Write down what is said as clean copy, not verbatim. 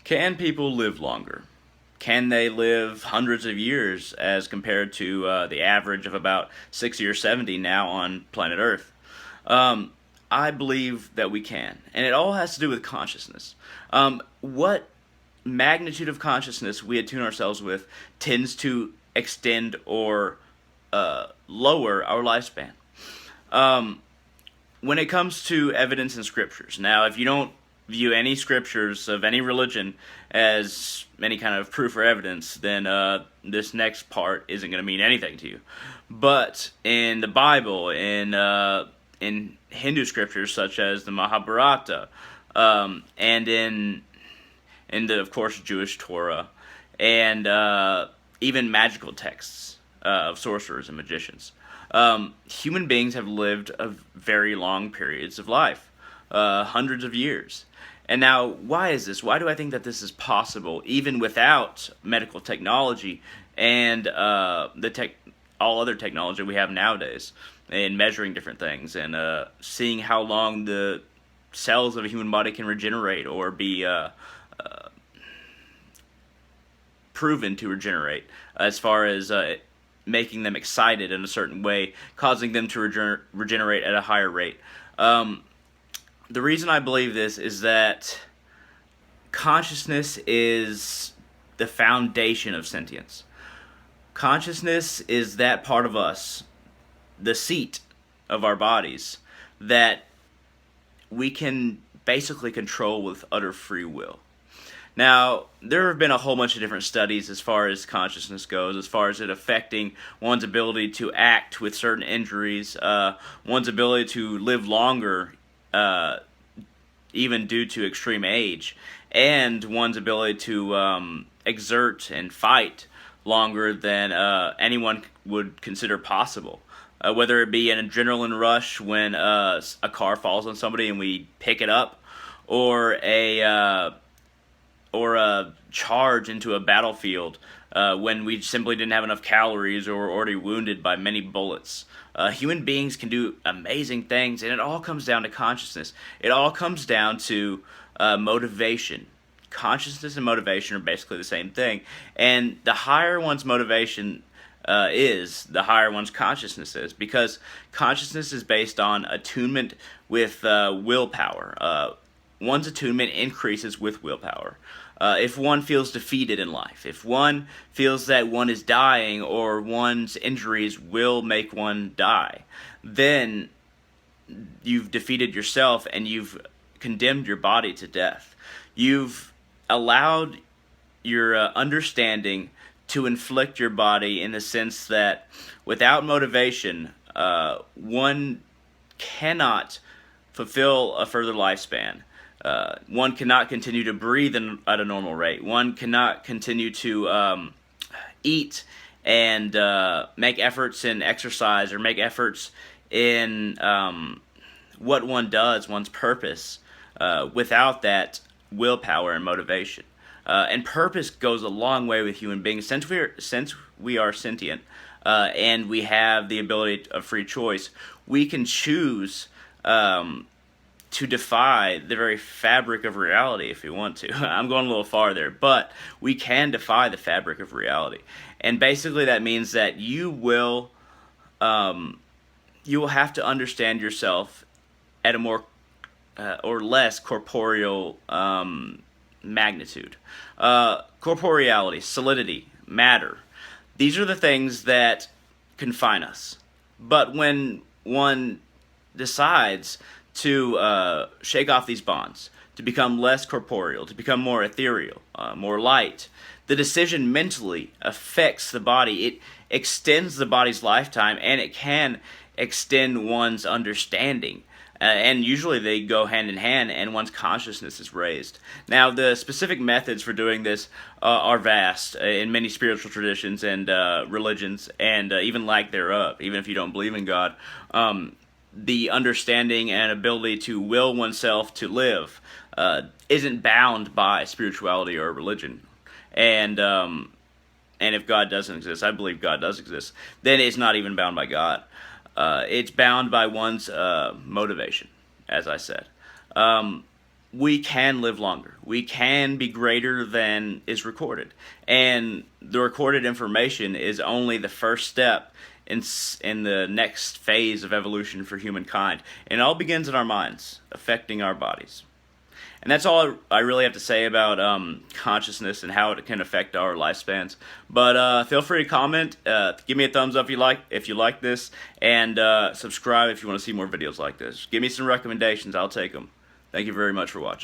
Can people live longer? Can they live hundreds of years as compared to the average of about 60 or 70 now on planet Earth? Um, I believe that we can. And it all has to do with consciousness. What magnitude of consciousness we attune ourselves with tends to extend or lower our lifespan. Um, when it comes to evidence in scriptures, now, if you don't view any scriptures of any religion as any kind of proof or evidence, then this next part isn't going to mean anything to you. But in the Bible, in Hindu scriptures such as the Mahabharata, and in the, of course, Jewish Torah, and even magical texts of sorcerers and magicians. Human beings have lived a very long periods of life, hundreds of years. And now, why is this? Why do I think that this is possible, even without medical technology and all other technology we have nowadays, in measuring different things and seeing how long the cells of a human body can regenerate or be proven to regenerate, as far as making them excited in a certain way, causing them to regenerate at a higher rate. The reason I believe this is that consciousness is the foundation of sentience. Consciousness is that part of us, the seat of our bodies, that we can basically control with utter free will. Now, there have been a whole bunch of different studies as far as consciousness goes, as far as it affecting one's ability to act with certain injuries, one's ability to live longer, even due to extreme age, and one's ability to exert and fight longer than anyone would consider possible. Whether it be an adrenaline rush when a car falls on somebody and we pick it up, or a charge into a battlefield when we simply didn't have enough calories or were already wounded by many bullets. Human beings can do amazing things, and it all comes down to consciousness. It all comes down to motivation. Consciousness and motivation are basically the same thing, and the higher one's motivation is, the higher one's consciousness is, because consciousness is based on attunement with willpower. One's attunement increases with willpower. If one feels defeated in life, if one feels that one is dying or one's injuries will make one die, then you've defeated yourself and you've condemned your body to death. You've allowed your understanding to inflict your body in the sense that without motivation, one cannot fulfill a further lifespan. One cannot continue to breathe at a normal rate. One cannot continue to eat and make efforts in exercise or make efforts in what one does, one's purpose, without that willpower and motivation. And purpose goes a long way with human beings. Since we are sentient and we have the ability of free choice, we can choose to defy the very fabric of reality if we want to. I'm going a little far there, but we can defy the fabric of reality. And basically that means that you will have to understand yourself at a more or less corporeal magnitude. Corporeality, solidity, matter. These are the things that confine us. But when one decides to shake off these bonds, to become less corporeal, to become more ethereal, more light, the decision mentally affects the body. It extends the body's lifetime, and it can extend one's understanding. And usually they go hand in hand, and one's consciousness is raised. Now, the specific methods for doing this are vast in many spiritual traditions and religions, and even lack thereof, even if you don't believe in God. The understanding and ability to will oneself to live isn't bound by spirituality or religion. And if God doesn't exist, I believe God does exist, then it's not even bound by God. It's bound by one's motivation, as I said. we can live longer. We can be greater than is recorded. And the recorded information is only the first step in the next phase of evolution for humankind. And it all begins in our minds, affecting our bodies. And that's all I really have to say about consciousness and how it can affect our lifespans. But feel free to comment, give me a thumbs up if you like this, and subscribe if you want to see more videos like this. Give me some recommendations, I'll take them. Thank you very much for watching.